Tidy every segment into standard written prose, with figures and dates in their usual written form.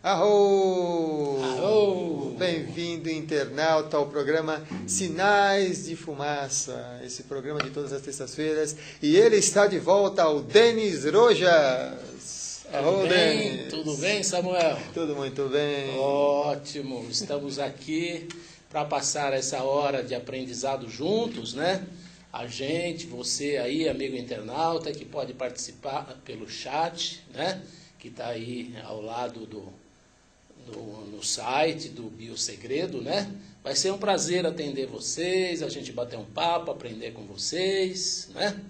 Arro! Arro! Bem-vindo, internauta, ao programa Sinais de Fumaça, esse programa de todas as terças-feiras. E ele está de volta, o Denis Rojas. Arro, Denis! Tudo bem, Samuel? Tudo muito bem. Ótimo! Estamos aqui para passar essa hora de aprendizado juntos, né? A gente, você aí, amigo internauta, que pode participar pelo chat, né? Que está aí ao lado no site do Biosegredo, né? Vai ser um prazer atender vocês, a gente bater um papo, aprender com vocês, né?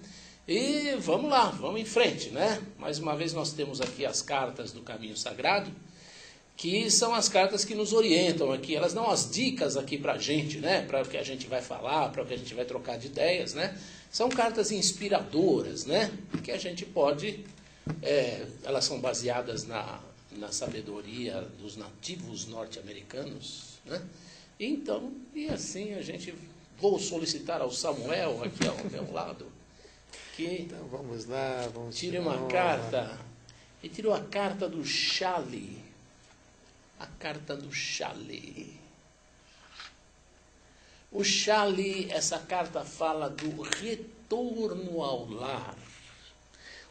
E vamos lá, vamos em frente, né? Mais uma vez nós temos aqui as cartas do Caminho Sagrado, que são as cartas que nos orientam aqui, elas dão as dicas aqui pra gente, né? Para o que a gente vai falar, para o que a gente vai trocar de ideias, né? São cartas inspiradoras, né? Que a gente pode, elas são baseadas na sabedoria dos nativos norte-americanos, né? Então, e assim a gente, vou solicitar ao Samuel aqui ao meu lado, que então vamos lá, vamos tire uma carta. E tirou a carta do Chale. A carta do Chale. O Chale, essa carta fala do retorno ao lar.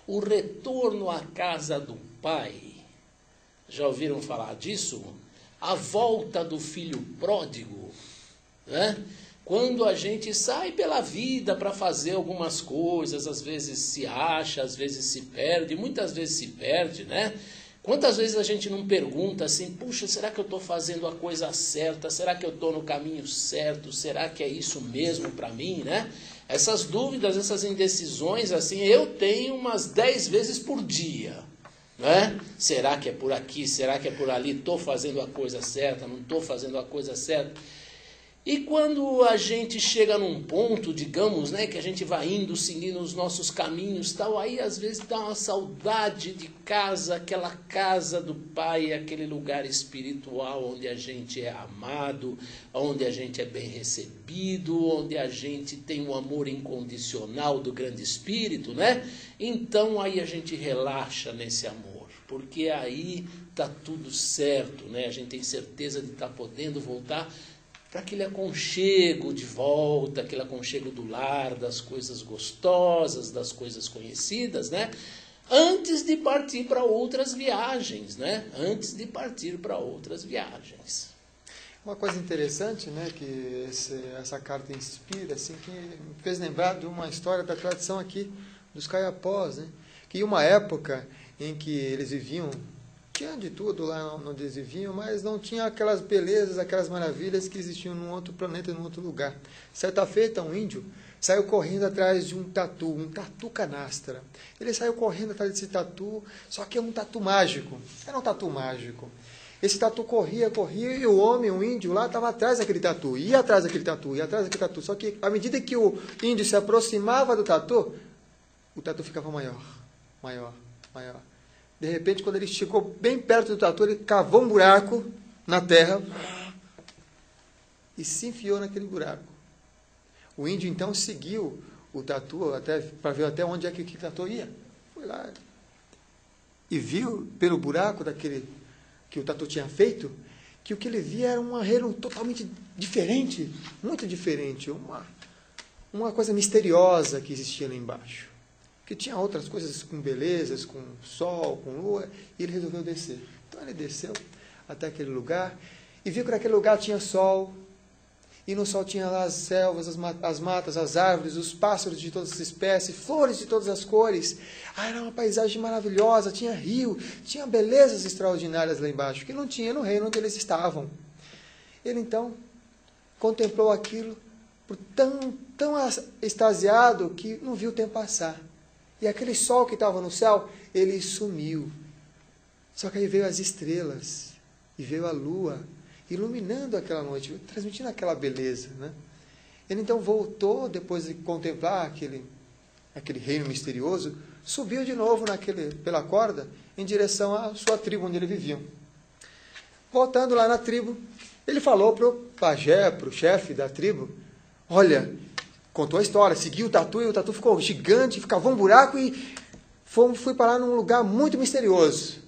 O retorno à casa do pai. Já ouviram falar disso? A volta do filho pródigo, né? Quando a gente sai pela vida para fazer algumas coisas, às vezes se acha, às vezes se perde, muitas vezes se perde, né? Quantas vezes a gente não pergunta assim, puxa, será que eu estou fazendo a coisa certa? Será que eu estou no caminho certo? Será que é isso mesmo para mim, né? Essas dúvidas, essas indecisões, assim, eu tenho umas 10 vezes por dia, né? Será que é por aqui? Será que é por ali? Estou fazendo a coisa certa? Não estou fazendo a coisa certa? E quando a gente chega num ponto, digamos, né, que a gente vai indo, seguindo os nossos caminhos, tal, aí às vezes dá uma saudade de casa, aquela casa do Pai, aquele lugar espiritual onde a gente é amado, onde a gente é bem recebido, onde a gente tem o amor incondicional do grande Espírito, né? Então aí a gente relaxa nesse amor, porque aí tá tudo certo, né? A gente tem certeza de estar podendo voltar para aquele aconchego de volta, aquele aconchego do lar, das coisas gostosas, das coisas conhecidas, né? Antes de partir para outras viagens, né? Antes de partir para outras viagens. Uma coisa interessante, né, que essa carta inspira, assim, que me fez lembrar de uma história da tradição aqui dos Caiapós, né? Que em uma época em que eles viviam, tinha de tudo lá onde eles viviam, mas não tinha aquelas belezas, aquelas maravilhas que existiam num outro planeta, num outro lugar. Certa feita, um índio saiu correndo atrás de um tatu canastra. Ele saiu correndo atrás desse tatu, só que é um tatu mágico. Era um tatu mágico. Esse tatu corria, e o homem, o índio lá, estava atrás daquele tatu. Ia atrás daquele tatu, ia atrás daquele tatu. Só que, à medida que o índio se aproximava do tatu, o tatu ficava maior, maior, maior. De repente, quando ele chegou bem perto do tatu, ele cavou um buraco na terra e se enfiou naquele buraco. O índio, então, seguiu o tatu para ver até onde é que o tatu ia. Foi lá e viu, pelo buraco que o tatu tinha feito, que o que ele via era um arreiro totalmente diferente, muito diferente, uma coisa misteriosa que existia lá embaixo. Que tinha outras coisas com belezas, com sol, com lua, e ele resolveu descer. Então ele desceu até aquele lugar e viu que naquele lugar tinha sol, e no sol tinha lá as selvas, as matas, as árvores, os pássaros de todas as espécies, flores de todas as cores. Era uma paisagem maravilhosa, tinha rio, tinha belezas extraordinárias lá embaixo, que não tinha no reino onde eles estavam. Ele então contemplou aquilo por tão extasiado que não viu o tempo passar. E aquele sol que estava no céu, ele sumiu. Só que aí veio as estrelas, e veio a lua, iluminando aquela noite, transmitindo aquela beleza, né? Ele então voltou, depois de contemplar aquele reino misterioso, subiu de novo pela corda, em direção à sua tribo, onde ele vivia. Voltando lá na tribo, ele falou para o pajé, para o chefe da tribo, olha, contou a história, seguiu o tatu, e o tatu ficou gigante, ficava um buraco, e fui parar num lugar muito misterioso.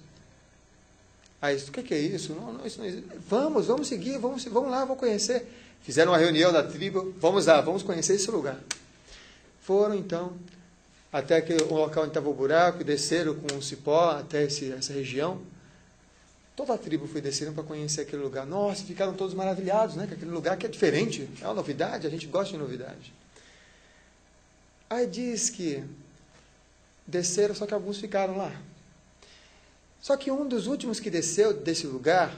Aí, o que é isso? Não, isso não existe. Vamos seguir, vamos lá, vamos conhecer. Fizeram uma reunião da tribo, vamos lá, vamos conhecer esse lugar. Foram, então, até o local onde estava o buraco, e desceram com um cipó até essa região. Toda a tribo foi descendo para conhecer aquele lugar. Nossa, ficaram todos maravilhados, né? Com aquele lugar que é diferente, é uma novidade, a gente gosta de novidade. Aí diz que desceram, só que alguns ficaram lá. Só que um dos últimos que desceu desse lugar,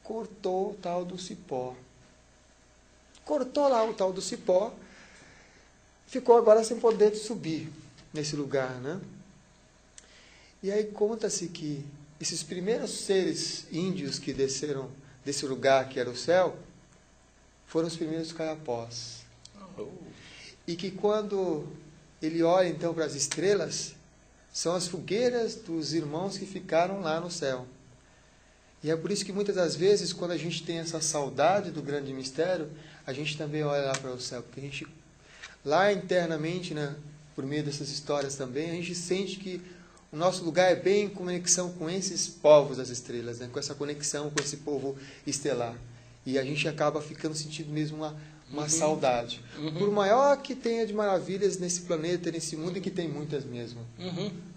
cortou o tal do cipó. Cortou lá o tal do cipó, ficou agora sem poder subir nesse lugar, né? E aí conta-se que esses primeiros seres índios que desceram desse lugar que era o céu, foram os primeiros caiapós. E que quando ele olha então para as estrelas, são as fogueiras dos irmãos que ficaram lá no céu. E é por isso que muitas das vezes, quando a gente tem essa saudade do grande mistério, a gente também olha lá para o céu. Porque a gente, lá internamente, né, por meio dessas histórias também, a gente sente que o nosso lugar é bem em conexão com esses povos das estrelas, né, com essa conexão com esse povo estelar. E a gente acaba ficando sentindo mesmo uma saudade. Por maior que tenha de maravilhas nesse planeta, nesse mundo, e que tem muitas mesmo.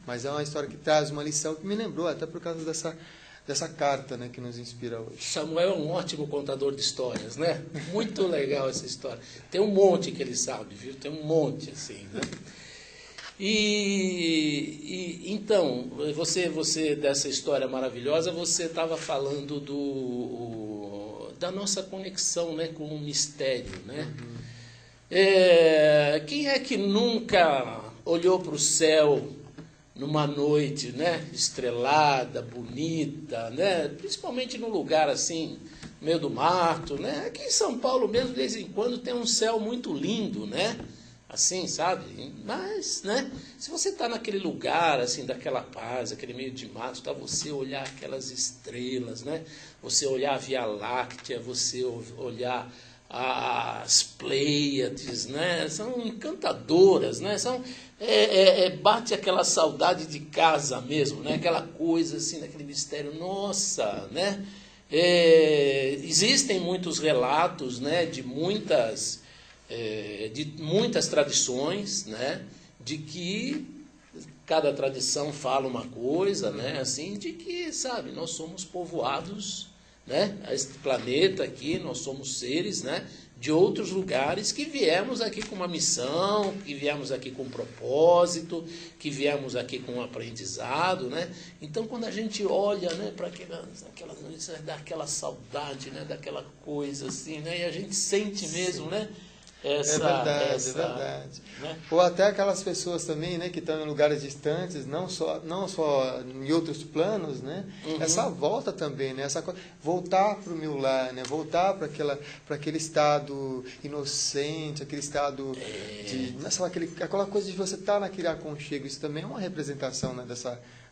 Mas é uma história que traz uma lição que me lembrou, até por causa dessa carta, né, que nos inspira hoje. Samuel é um ótimo contador de histórias, né? Muito legal essa história. Tem um monte que ele sabe, viu? Tem um monte, assim, né? Então, você dessa história maravilhosa, você estava falando da nossa conexão, né, com o mistério, né? Quem é que nunca olhou para o céu numa noite, né, estrelada, bonita, né, principalmente num lugar assim, no meio do mato, né? Aqui em São Paulo mesmo, de vez em quando, tem um céu muito lindo, né? Assim, sabe? Mas, né, se você está naquele lugar, assim, daquela paz, aquele meio de mato, tá, você olhar aquelas estrelas, né? Você olhar a Via Láctea, você olhar as Pleiades, né? São encantadoras, né? Bate aquela saudade de casa mesmo, né? Aquela coisa assim, daquele mistério, nossa, né? Existem muitos relatos, né, de muitas tradições, né, de que cada tradição fala uma coisa, né, assim, de que, sabe, nós somos povoados, né, este planeta aqui, nós somos seres, né, de outros lugares que viemos aqui com uma missão, que viemos aqui com um propósito, que viemos aqui com um aprendizado, né? Então, quando a gente olha, né, para aquelas notícias, dá aquela saudade, né, daquela coisa assim, né, e a gente sente mesmo, né? É verdade. Né? Ou até aquelas pessoas também, né, que estão em lugares distantes, não só em outros planos, né? Essa volta também, né? Voltar para o meu lar, né? Voltar para aquele estado inocente, aquele estado aquela coisa de você estar naquele aconchego. Isso também é uma representação, né,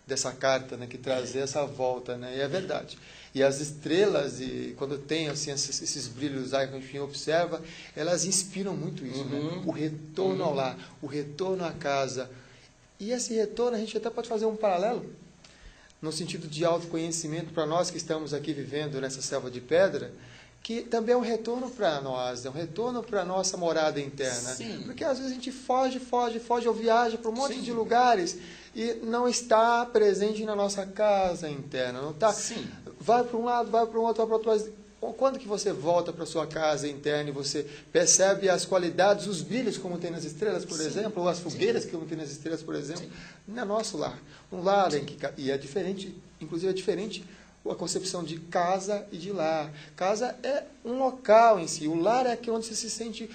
dessa carta, né, que traz essa volta, né? E é verdade. E as estrelas, quando tem assim, esses brilhos aí que a gente observa, elas inspiram muito isso, né? O retorno ao lar, o retorno à casa. E esse retorno, a gente até pode fazer um paralelo, no sentido de autoconhecimento para nós que estamos aqui vivendo nessa selva de pedra, que também é um retorno para nós, é um retorno para a nossa morada interna. Sim. Porque às vezes a gente foge ou viaja para um monte de lugares e não está presente na nossa casa interna, não está. Vai para um lado, vai para o outro, vai para o outro. Quando que você volta para a sua casa interna e você percebe as qualidades, os brilhos como tem nas estrelas, por exemplo, ou as fogueiras como tem nas estrelas, por exemplo, no nosso lar. Um lar em que, e é diferente, inclusive é diferente a concepção de casa e de lar. Casa é um local em si, o lar é aqui onde você se sente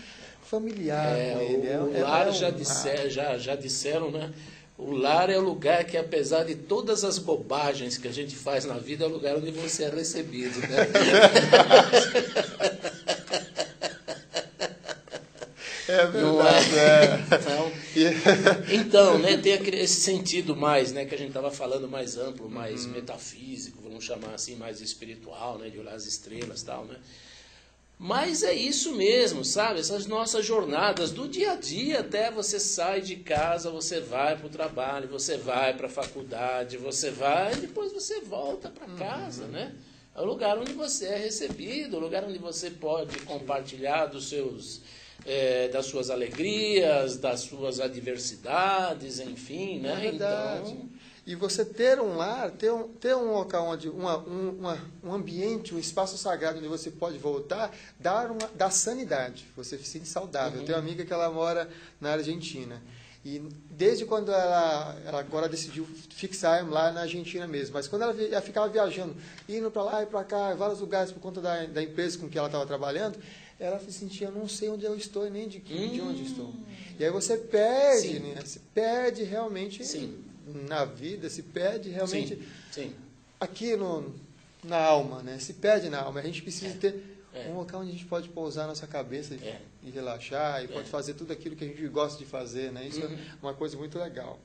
familiar com ele. O lar, já disseram, né? O lar é o lugar que, apesar de todas as bobagens que a gente faz na vida, é o lugar onde você é recebido, né? É verdade. Então, né, tem esse sentido mais, né, que a gente estava falando, mais amplo, mais metafísico, vamos chamar assim, mais espiritual, né, de olhar as estrelas e tal, né? Mas é isso mesmo, sabe? Essas nossas jornadas do dia a dia, até você sai de casa, você vai para o trabalho, você vai para a faculdade, você vai e depois você volta para casa, né? É o lugar onde você é recebido, o lugar onde você pode compartilhar dos seus, das suas alegrias, das suas adversidades, enfim, né? É verdade. Então, E você ter um lar, ter um local onde, um ambiente, um espaço sagrado onde você pode voltar, dá sanidade. Você se sente saudável. Eu tenho uma amiga que ela mora na Argentina. E desde quando ela agora decidiu fixar lá na Argentina mesmo. Mas quando ela ficava viajando, indo para lá e para cá, em vários lugares por conta da empresa com que ela estava trabalhando, ela se sentia, eu não sei onde eu estou e nem de onde estou. E aí você perde, né? Você perde realmente... sim. Na vida, se perde realmente Sim. aqui na alma, né? Se perde na alma. A gente precisa ter um local onde a gente pode pousar a nossa cabeça e relaxar, e pode fazer tudo aquilo que a gente gosta de fazer, né? Isso é uma coisa muito legal.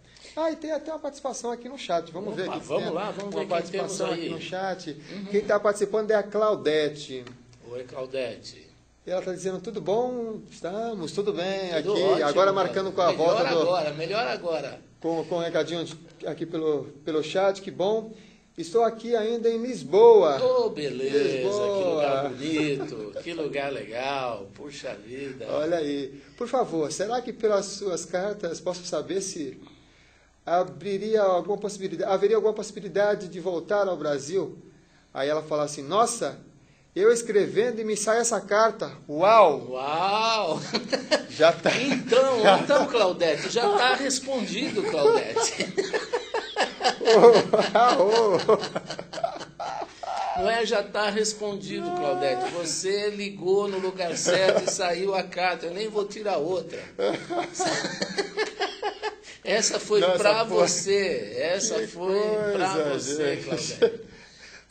E tem até uma participação aqui no chat. Vamos ver aqui. Vamos lá, vamos ver uma participação quem temos aí aqui no chat. Quem está participando é a Claudete. Oi, Claudete. E ela está dizendo, tudo bom? Estamos, tudo bem. Tudo aqui, ótimo, agora marcando com a volta do... Melhor agora. Com um recadinho aqui pelo chat, que bom. Estou aqui ainda em Lisboa. Oh, beleza, Lisboa. Que lugar bonito, que lugar legal, puxa vida. Olha aí. Por favor, será que pelas suas cartas posso saber se haveria alguma possibilidade de voltar ao Brasil? Aí ela fala assim, nossa, eu escrevendo e me sai essa carta. Uau! Uau! Já tá. Então, Claudete, já está respondido, Claudete. Não é, já está respondido, Claudete. Você ligou no lugar certo e saiu a carta. Eu nem vou tirar outra. Essa foi para você. Essa foi para você, Claudete.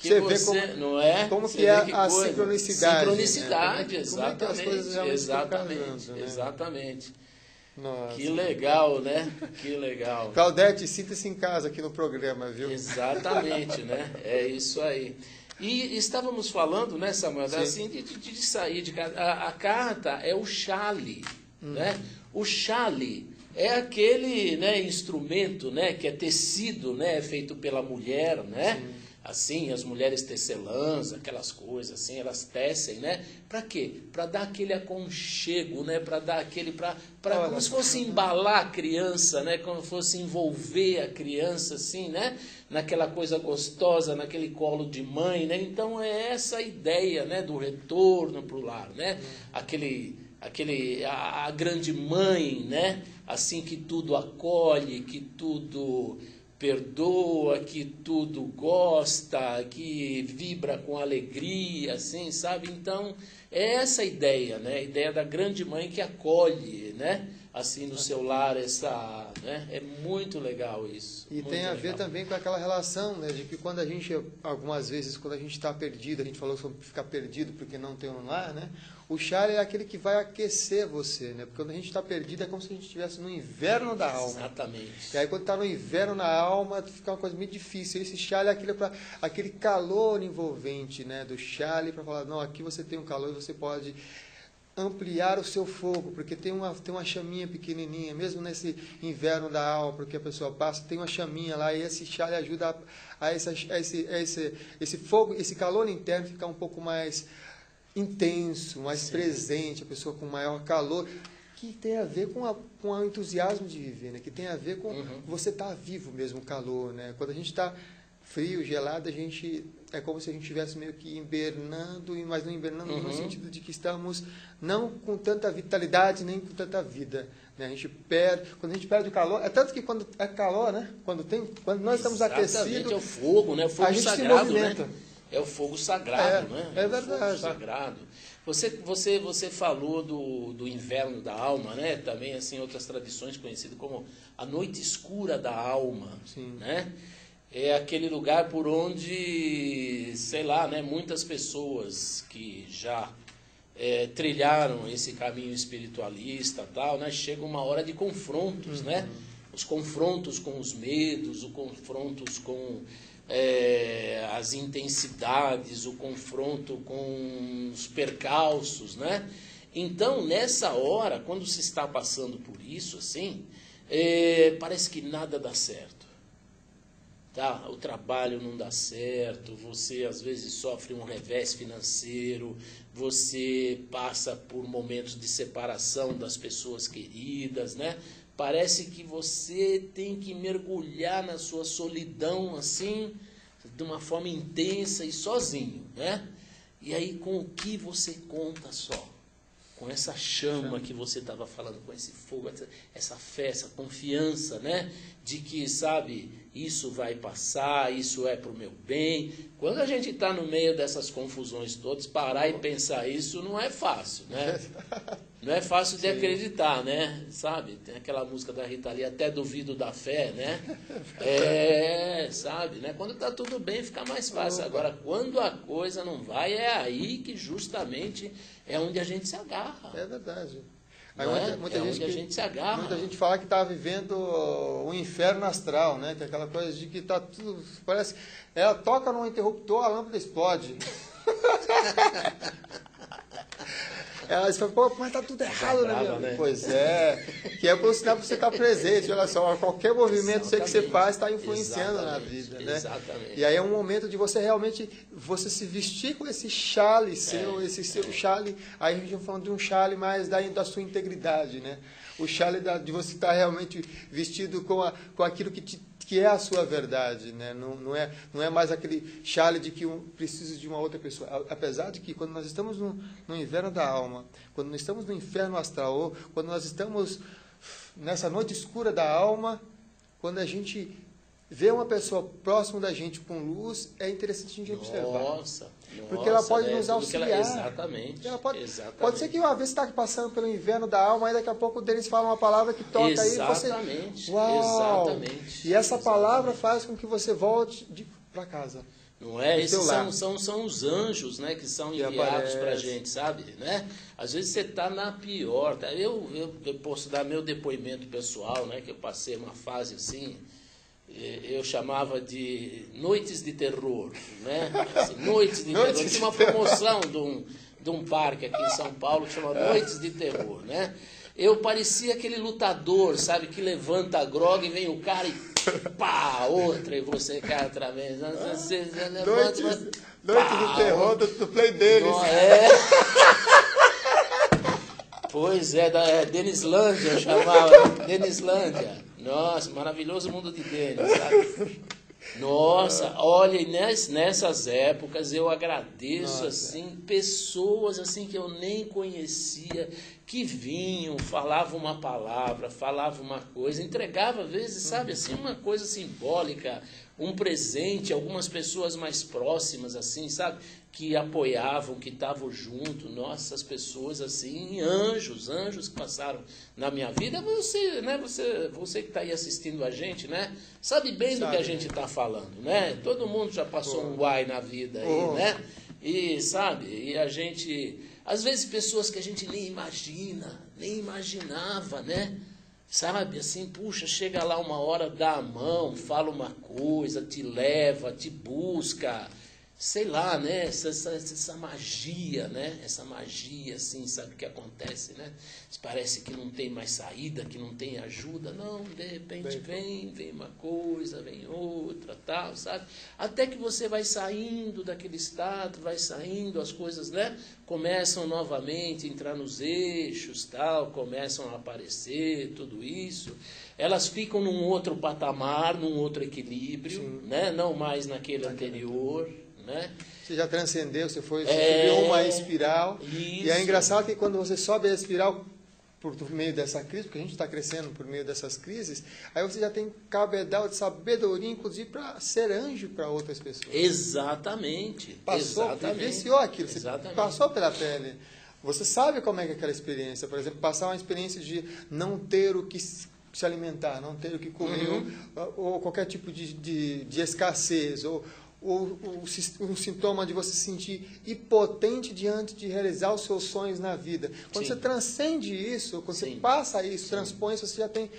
Você vê como, não é? Como que é a coisa. Sincronicidade. Sincronicidade, né? exatamente. Né? Exatamente. Nossa. Que legal, né? Que legal. Claudete, sinta-se em casa aqui no programa, viu? Exatamente, né? É isso aí. E estávamos falando, né, Samuel, assim, de sair de casa. A carta é o chale, né? O chale é aquele, né, instrumento, né, que é tecido, né, feito pela mulher, né? Sim. Assim, as mulheres tecelãs, aquelas coisas assim, elas tecem, né? Para quê? Para dar aquele aconchego, né? Para dar aquele, como se fosse embalar a criança, né? Como se fosse envolver a criança, assim, né? Naquela coisa gostosa, naquele colo de mãe, né? Então é essa a ideia, né? Do retorno para o lar, né? A grande mãe, né? Assim, que tudo acolhe, que tudo perdoa, que tudo gosta, que vibra com alegria, assim, sabe? Então, é essa a ideia, né? A ideia da grande mãe que acolhe, né? Assim, no seu lar, né? É muito legal isso. E tem a ver também com aquela relação, né? De que quando a gente, algumas vezes, quando a gente está perdido, a gente falou sobre ficar perdido porque não tem um lar, né? O chale é aquele que vai aquecer você, né? Porque quando a gente está perdido é como se a gente estivesse no inverno da alma. Exatamente. E aí quando está no inverno na alma, fica uma coisa muito difícil. Esse chale é aquele calor envolvente, né? Do chale para falar, não, aqui você tem um calor e você pode ampliar o seu fogo, porque tem uma chaminha pequenininha, mesmo nesse inverno da alma, porque a pessoa passa, tem uma chaminha lá, e esse chale ajuda a esse fogo, esse calor interno ficar um pouco mais intenso, mais presente, a pessoa com maior calor, que tem a ver com o entusiasmo de viver, né? Que tem a ver com você estar vivo mesmo, o calor, né? Quando a gente está frio, gelado, a gente é como se a gente estivesse meio que hibernando, mas não hibernando no sentido de que estamos não com tanta vitalidade, nem com tanta vida, né? A gente quando a gente perde o calor, é tanto que quando é calor, né? Quando nós estamos aquecidos, é o fogo, né? O fogo a gente sagrado, se movimenta. Né? É o fogo sagrado, né? É verdade. O fogo sagrado. Você falou do inverno da alma, né? Também, assim, outras tradições conhecidas como a noite escura da alma, Sim. né? É aquele lugar por onde, sei lá, né? Muitas pessoas que já trilharam esse caminho espiritualista, tal, né? Chega uma hora de confrontos, né? Os confrontos com os medos, os confrontos com as intensidades, o confronto com os percalços, né? Então, nessa hora, quando se está passando por isso, assim, parece que nada dá certo. Tá? O trabalho não dá certo, você às vezes sofre um revés financeiro, você passa por momentos de separação das pessoas queridas, né? Parece que você tem que mergulhar na sua solidão assim, de uma forma intensa e sozinho, né? E aí com o que você conta só? Com essa chama que você estava falando, com esse fogo, essa fé, essa confiança, né? De que, sabe, isso vai passar, isso é para o meu bem. Quando a gente está no meio dessas confusões todas, parar e pensar isso não é fácil, né? Não é fácil de acreditar, né? Sabe? Tem aquela música da Rita Lee, até duvido da fé, né? Sabe? Né? Quando está tudo bem, fica mais fácil. Agora, quando a coisa não vai, é aí que justamente é onde a gente se agarra. É verdade. Muita gente a gente se agarra. Muita gente fala que está vivendo um inferno astral, né? Que é aquela coisa de que está tudo... Parece... Ela toca no interruptor, a lâmpada explode. Ela fala, pô, mas tá tudo errado, né, meu? Né? Pois é, que é para o sinal para você estar presente. Olha só, qualquer movimento que você faz está influenciando na vida, né? Exatamente. E aí é um momento de você realmente, você se vestir com esse chale seu, esse seu chale. Aí a gente está falando de um chale mais da sua integridade, né? O chale de você estar realmente vestido com aquilo que é a sua verdade, né? Não é mais aquele chale de que precisa de uma outra pessoa. Apesar de que quando nós estamos no inverno da alma, quando nós estamos no inferno astral, ou quando nós estamos nessa noite escura da alma, quando a gente vê uma pessoa próxima da gente com luz, é interessante a gente observar. Porque ela pode nos auxiliar. Exatamente. Ela pode ser que uma vez você está passando pelo inverno da alma, aí daqui a pouco deles falam uma palavra que toca aí e você... Uau! Exatamente. E essa palavra faz com que você volte para casa. Não é? Esses são os anjos, né, que são enviados para a gente, sabe? Né? Às vezes você está na pior. Tá? Eu posso dar meu depoimento pessoal, né, que eu passei uma fase assim... Eu chamava de noites de terror, né? Assim, noites de terror. Tinha uma promoção de um parque aqui em São Paulo que chama Noites de Terror, né? Eu parecia aquele lutador, sabe, que levanta a droga e vem o cara e pá, outra, e você cai outra vez. Você levanta, noites de terror do play deles. Não, Pois é, Denislândia eu chamava, Denislândia. Nossa, maravilhoso mundo de Denis, sabe? Nossa, olha, e nessas épocas eu agradeço, assim, pessoas assim que eu nem conhecia, que vinham, falavam uma palavra, falavam uma coisa, entregava às vezes, sabe, assim, uma coisa simbólica, um presente, algumas pessoas mais próximas, assim, sabe, que apoiavam, que estavam junto. Nossa, as pessoas assim, anjos que passaram na minha vida. Você, né, você que está aí assistindo a gente, né, sabe bem do que a gente está falando, né? Todo mundo já passou um uai na vida aí, né? E sabe, e a gente, às vezes pessoas que a gente nem imaginava, né? Sabe, assim, puxa, chega lá uma hora, dá a mão, fala uma coisa, te leva, te busca, sei lá, né, essa magia, né, essa magia, assim, sabe, que acontece, né, parece que não tem mais saída, que não tem ajuda, não, de repente vem uma coisa, vem outra, tal, sabe, até que você vai saindo daquele estado, vai saindo, as coisas, né, começam novamente a entrar nos eixos, tal, começam a aparecer, tudo isso, elas ficam num outro patamar, num outro equilíbrio, né, não mais naquele anterior, né? Você já transcendeu, você subiu uma espiral. Isso. E é engraçado que quando você sobe a espiral por meio dessa crise, porque a gente está crescendo por meio dessas crises, aí você já tem cabedal de sabedoria, inclusive para ser anjo para outras pessoas. Exatamente. Vivenciou aquilo, você passou pela pele. Você sabe como é que é aquela experiência. Por exemplo, passar uma experiência de não ter o que se alimentar, não ter o que comer, ou qualquer tipo de escassez, ou um sintoma de você se sentir impotente diante de realizar os seus sonhos na vida. Quando você transcende isso, quando você passa isso, transpõe isso, você já tem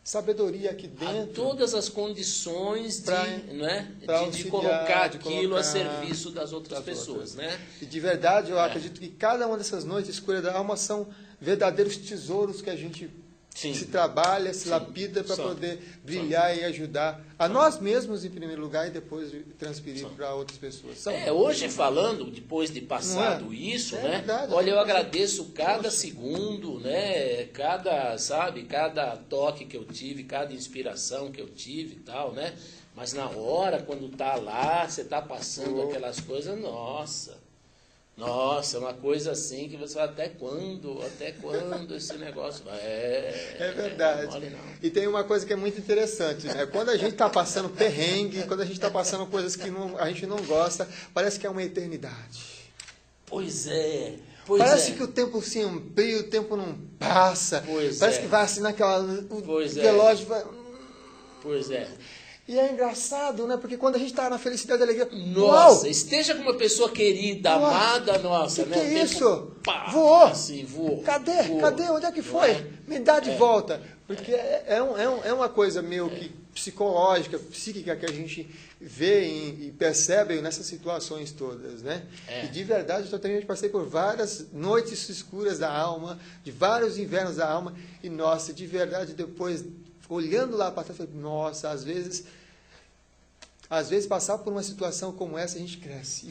sabedoria aqui Há dentro. todas as condições de auxiliar, colocar aquilo a colocar serviço das outras pessoas, né? E de verdade, eu acredito que cada uma dessas noites escuras da alma são verdadeiros tesouros que a gente se trabalha, se lapida para poder brilhar e ajudar a nós mesmos em primeiro lugar e depois transferir para outras pessoas. Hoje falando, depois de passado isso, né? Verdade, olha, eu agradeço cada segundo, né? Cada toque que eu tive, cada inspiração que eu tive e tal, né? Mas na hora, quando tá lá, você tá passando aquelas coisas, nossa, é uma coisa assim que você fala, até quando esse negócio vai? É verdade. Não mole, não. E tem uma coisa que é muito interessante, né? Quando a gente está passando perrengue, quando a gente está passando coisas que a gente não gosta, parece que é uma eternidade. Pois é. Parece que o tempo se amplia, o tempo não passa. Parece que vai assim naquela... O relógio vai... Pois é. E é engraçado, né? Porque quando a gente está na felicidade e alegria... Nossa, esteja com uma pessoa querida, amada, nossa, que né? Que é isso? Voou. Assim, voou. Cadê? Onde é que foi? Me dá de volta. Porque é uma coisa meio que psicológica, psíquica que a gente vê e percebe nessas situações todas, né? E de verdade, eu também passei por várias noites escuras da alma, de vários invernos da alma, e nossa, de verdade, depois, olhando lá para trás, nossa, às vezes passar por uma situação como essa, a gente cresce.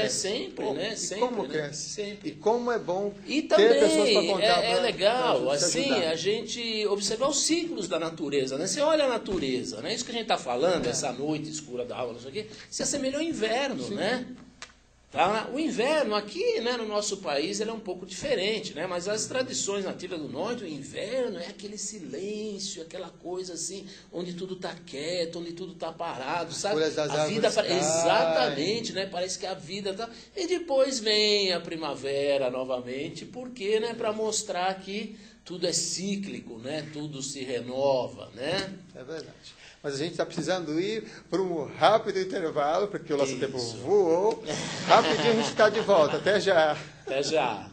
Sempre, né? Sempre, como cresce. Sempre. E como é bom ter pessoas para contar. É legal, assim, ajudar. A gente observar os ciclos da natureza, né? Você olha a natureza, né? Isso que a gente está falando, essa noite escura da alma, não sei o quê, se assemelhou ao inverno, né? Tá? O inverno aqui, né, no nosso país, ele é um pouco diferente, né? Mas as tradições nativas do norte, o inverno é aquele silêncio, aquela coisa assim, onde tudo está quieto, onde tudo está parado, sabe? A vida exatamente, né? Parece que a vida tá. E depois vem a primavera novamente, porque, né, para mostrar que tudo é cíclico, né? Tudo se renova, né? É verdade. Mas a gente está precisando ir para um rápido intervalo, porque o nosso tempo voou. Rapidinho a gente está de volta. Até já. Até já.